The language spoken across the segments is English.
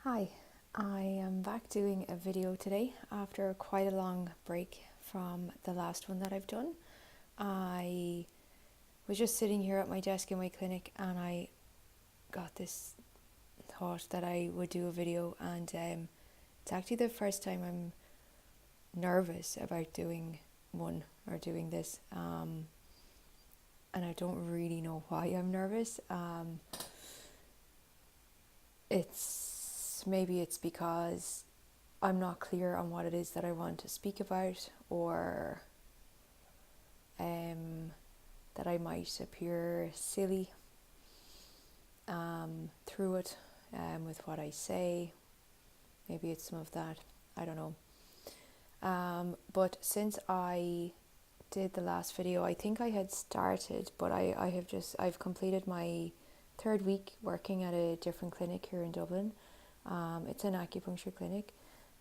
Hi, I am back doing a video today after quite a long break from the last one that I've done. I was just sitting here at my desk in my clinic and I got this thought that I would do a video, and it's actually the first time I'm nervous about doing one or doing this, and I don't really know why I'm nervous. Maybe it's because I'm not clear on what it is that I want to speak about, or that I might appear silly through it with what I say. Maybe it's some of that, I don't know. But since I did the last video, I think I had started, but I've completed my third week working at a different clinic here in Dublin. It's an acupuncture clinic,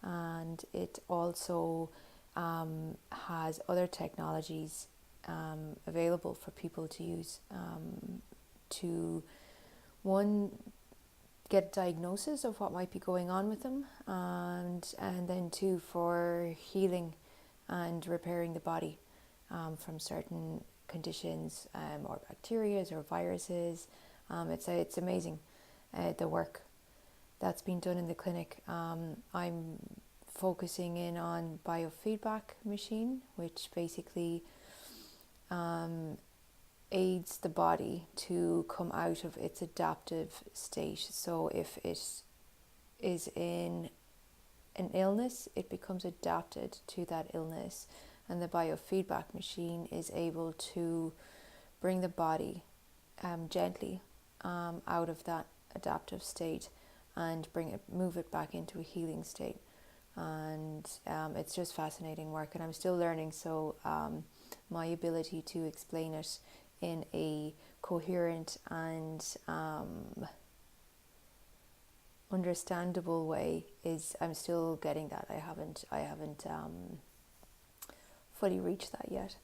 and it also has other technologies available for people to use to, one, get a diagnosis of what might be going on with them, and then two, for healing and repairing the body from certain conditions or bacteria or viruses. It's amazing, the work that's been done in the clinic. I'm focusing in on biofeedback machine, which basically aids the body to come out of its adaptive state. So if it is in an illness, it becomes adapted to that illness, and the biofeedback machine is able to bring the body gently out of that adaptive state and move it back into a healing state. And it's just fascinating work, and I'm still learning, so my ability to explain it in a coherent and understandable way I'm still getting that. I haven't fully reached that yet.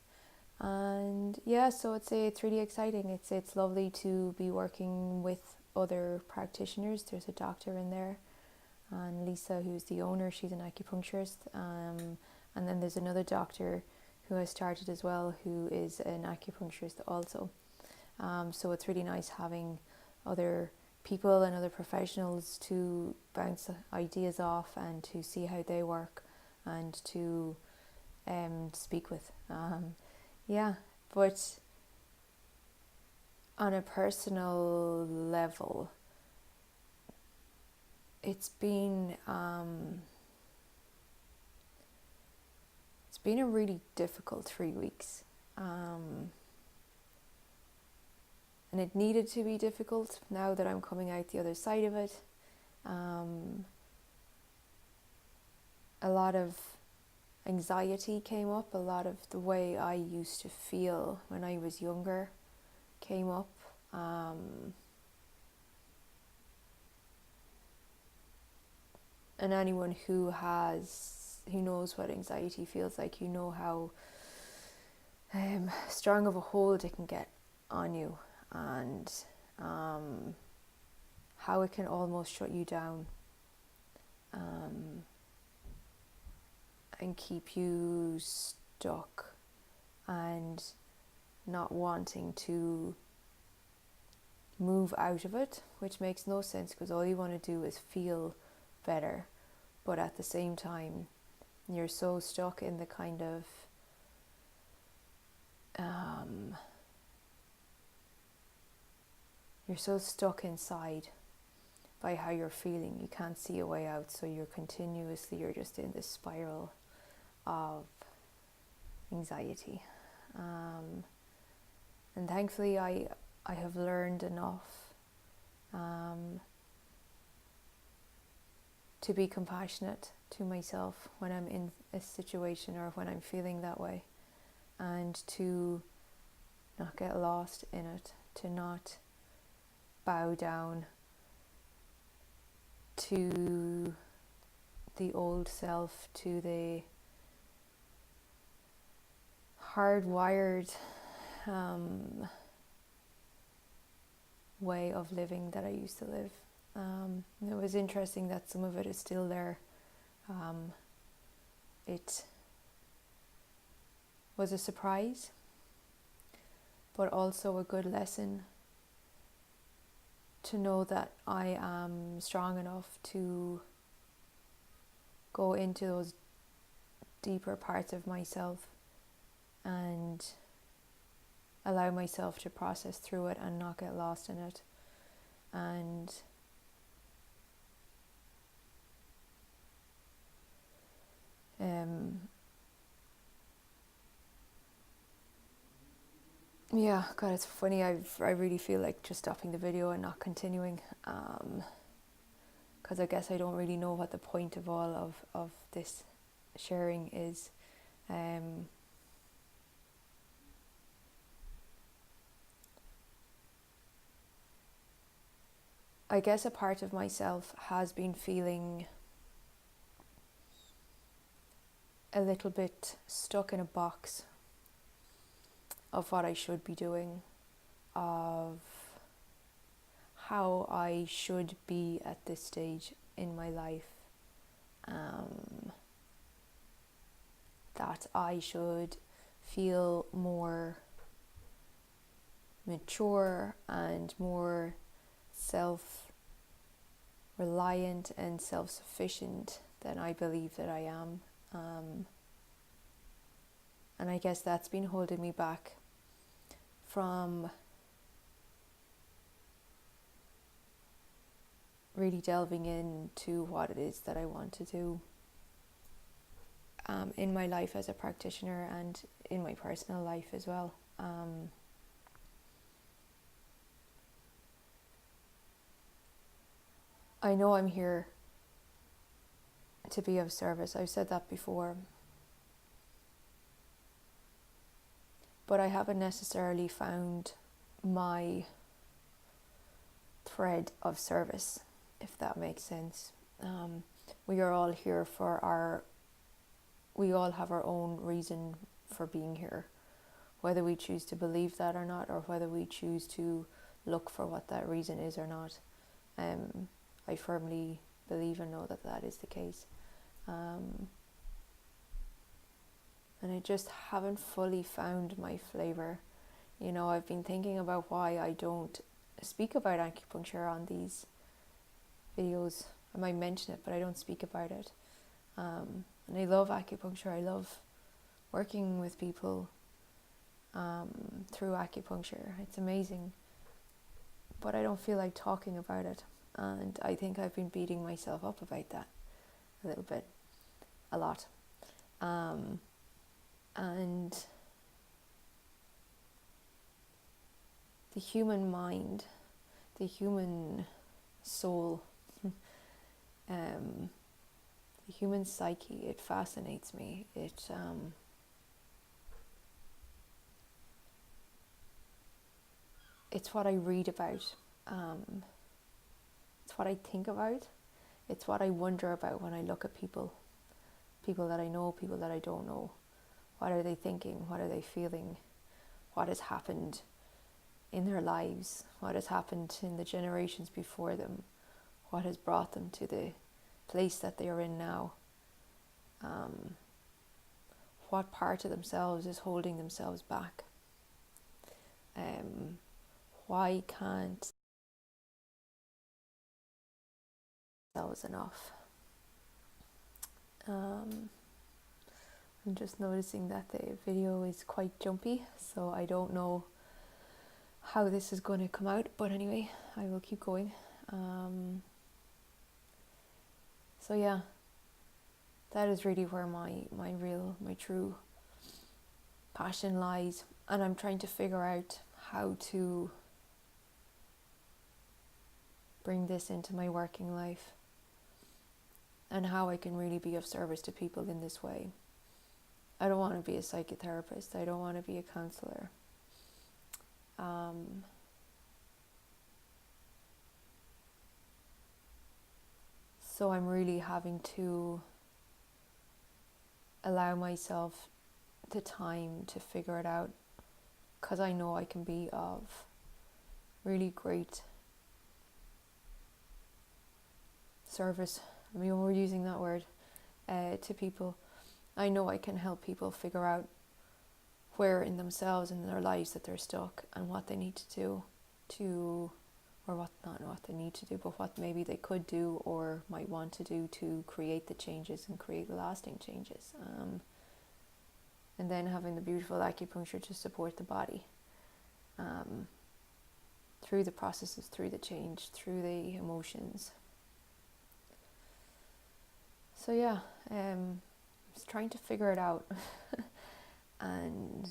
And yeah, so it's really exciting. It's lovely to be working with other practitioners. There's a doctor in there, and Lisa, who's the owner, she's an acupuncturist, and then there's another doctor who has started as well, who is an acupuncturist also. So it's really nice having other people and other professionals to bounce ideas off and to see how they work and to speak with. But on a personal level, it's been a really difficult 3 weeks, and it needed to be difficult now that I'm coming out the other side of it. A lot of anxiety came up. A lot of the way I used to feel when I was younger came up. And anyone who knows what anxiety feels like, you know how strong of a hold it can get on you, and how it can almost shut you down and keep you stuck and not wanting to move out of it, which makes no sense because all you want to do is feel better, but at the same time you're so stuck in the kind of you're so stuck inside by how you're feeling. You can't see a way out, so you're just in this spiral of anxiety. And thankfully I have learned enough to be compassionate to myself when I'm in a situation or when I'm feeling that way, and to not get lost in it, to not bow down to the old self, to the hardwired way of living that I used to live. It was interesting that some of it is still there. It was a surprise, but also a good lesson to know that I am strong enough to go into those deeper parts of myself and allow myself to process through it and not get lost in it. And yeah, God, it's funny. I really feel like just stopping the video and not continuing, because I guess I don't really know what the point of all of this sharing is. I guess a part of myself has been feeling a little bit stuck in a box of what I should be doing, of how I should be at this stage in my life, that I should feel more mature and more self-reliant and self-sufficient than I believe that I am. And I guess that's been holding me back from really delving into what it is that I want to do in my life as a practitioner and in my personal life as well. I know I'm here to be of service. I've said that before. But I haven't necessarily found my thread of service, if that makes sense. We are all here we all have our own reason for being here, whether we choose to believe that or not, or whether we choose to look for what that reason is or not. I firmly believe and know that that is the case. And I just haven't fully found my flavor. You know, I've been thinking about why I don't speak about acupuncture on these videos. I might mention it, but I don't speak about it. And I love acupuncture. I love working with people through acupuncture. It's amazing. But I don't feel like talking about it. And I think I've been beating myself up about that a little bit, a lot. And the human mind, the human soul, the human psyche, it fascinates me. It's what I read about. It's what I think about. It's what I wonder about when I look at people that I know, people that I don't know. What are they thinking? What are they feeling? What has happened in their lives? What has happened in the generations before them? What has brought them to the place that they are in now? What part of themselves is holding themselves back? Why can't themselves enough? I'm just noticing that the video is quite jumpy, so I don't know how this is going to come out, but anyway, I will keep going. So yeah, that is really where my true passion lies, and I'm trying to figure out how to bring this into my working life and how I can really be of service to people in this way. I don't want to be a psychotherapist. I don't want to be a counselor. So I'm really having to allow myself the time to figure it out, because I know I can be of really great service, I mean, we're using that word, to people. I know I can help people figure out where in themselves and in their lives that they're stuck and what they need to do to, or what, not what they need to do, but what maybe they could do or might want to do to create the changes and create lasting changes. And then having the beautiful acupuncture to support the body through the processes, through the change, through the emotions. So yeah, I was trying to figure it out. And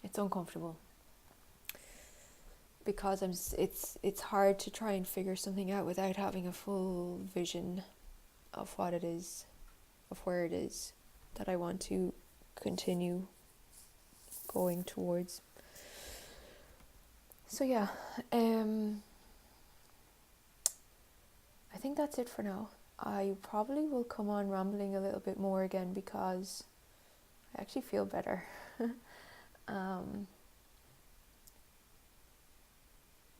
it's uncomfortable because it's hard to try and figure something out without having a full vision of what it is, of where it is that I want to continue going towards. So yeah, I think that's it for now. I probably will come on rambling a little bit more again because I actually feel better. And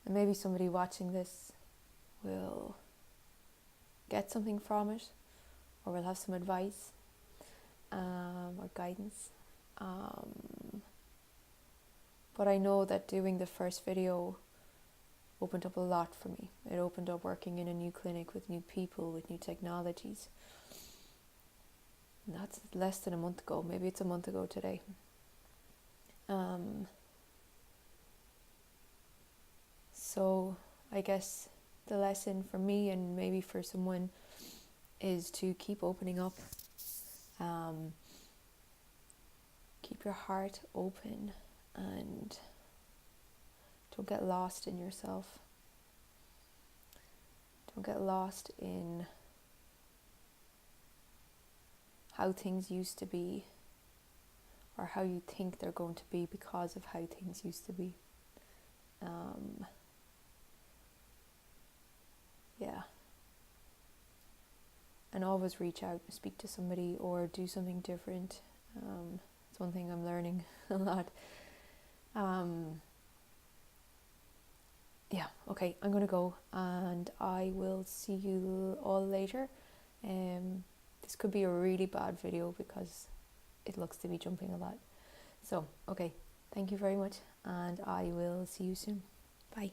maybe somebody watching this will get something from it, or will have some advice or guidance. But I know that doing the first video opened up a lot for me. It opened up working in a new clinic with new people, with new technologies. And that's less than a month ago. Maybe it's a month ago today. So I guess the lesson for me, and maybe for someone, is to keep opening up. Keep your heart open and don't get lost in yourself. Don't get lost in how things used to be, or how you think they're going to be because of how things used to be. Yeah. And always reach out, speak to somebody, or do something different. It's one thing I'm learning a lot. Yeah, okay, I'm going to go, and I will see you all later. This could be a really bad video because it looks to be jumping a lot. So, okay, thank you very much, and I will see you soon. Bye.